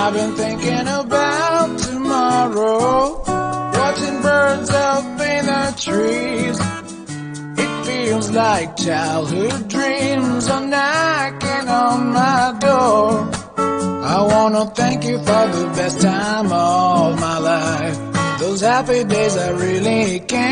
I've been thinking about tomorrow, watching birds up in the trees. It feels like childhood dreams are knocking on my door. I wanna thank you for the best time of my life, those happy days I really can't